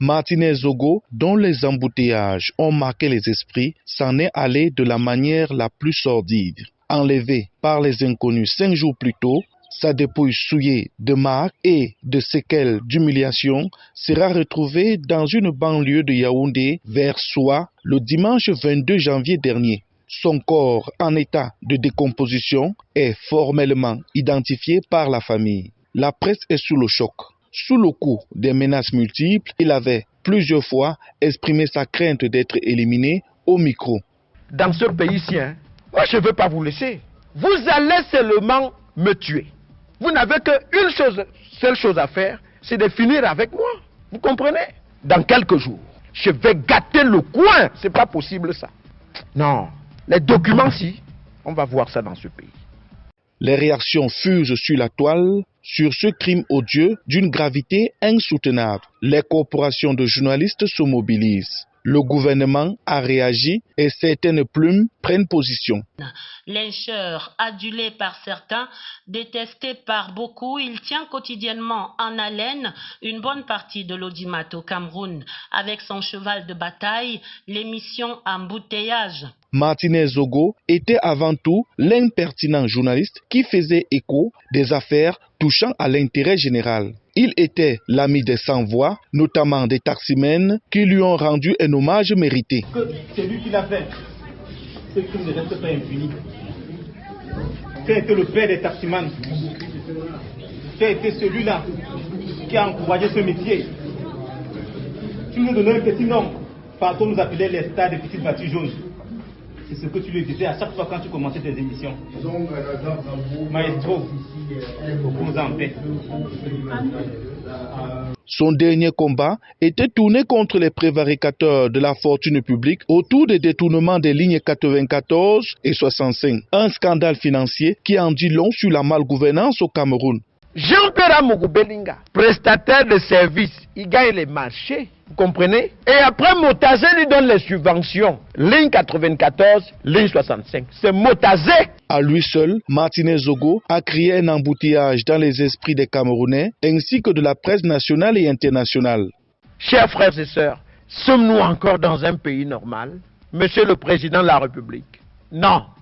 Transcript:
Martinez Zogo, dont les embouteillages ont marqué les esprits, s'en est allé de la manière la plus sordide. Enlevé par les inconnus 5 jours plus tôt, sa dépouille souillée de marques et de séquelles d'humiliation sera retrouvée dans une banlieue de Yaoundé vers Soua le dimanche 22 janvier dernier. Son corps en état de décomposition est formellement identifié par la famille. La presse est sous le choc. Sous le coup des menaces multiples, il avait plusieurs fois exprimé sa crainte d'être éliminé au micro. Dans ce pays-ci, moi je ne veux pas vous laisser. Vous allez seulement me tuer. Vous n'avez qu'une seule chose à faire, c'est de finir avec moi. Vous comprenez? Dans quelques jours, je vais gâter le coin. C'est pas possible ça. Non, les documents si, on va voir ça dans ce pays. Les réactions fusent sur la toile sur ce crime odieux d'une gravité insoutenable. Les corporations de journalistes se mobilisent. Le gouvernement a réagi et certaines plumes prennent position. Lyncheur, adulé par certains, détesté par beaucoup, il tient quotidiennement en haleine une bonne partie de l'audimat au Cameroun. Avec son cheval de bataille, l'émission Embouteillage. Martinez Zogo était avant tout l'impertinent journaliste qui faisait écho des affaires touchant à l'intérêt général. Il était l'ami des sans-voix, notamment des taximens, qui lui ont rendu un hommage mérité. C'est lui qui l'a fait. Ce crime ne reste pas impuni. Tu as été le père des taximans. Tu as été celui-là qui a encouragé ce métier. Tu nous donnais un petit nom. Partout nous appelait les stars des petites voitures jaunes. C'est ce que tu lui disais à chaque fois quand tu commençais tes émissions. Maestro, repose en paix. Son dernier combat était tourné contre les prévaricateurs de la fortune publique autour des détournements des lignes 94 et 65. Un scandale financier qui en dit long sur la malgouvernance au Cameroun. Jean-Pierre Mougoubelinga, prestataire de services, il gagne les marchés, vous comprenez? Et après, Motazé lui donne les subventions. Ligne 94, ligne 65. C'est Motazé. À lui seul, Martinez Zogo a créé un embouteillage dans les esprits des Camerounais ainsi que de la presse nationale et internationale. Chers frères et sœurs, sommes-nous encore dans un pays normal? Monsieur le Président de la République? Non.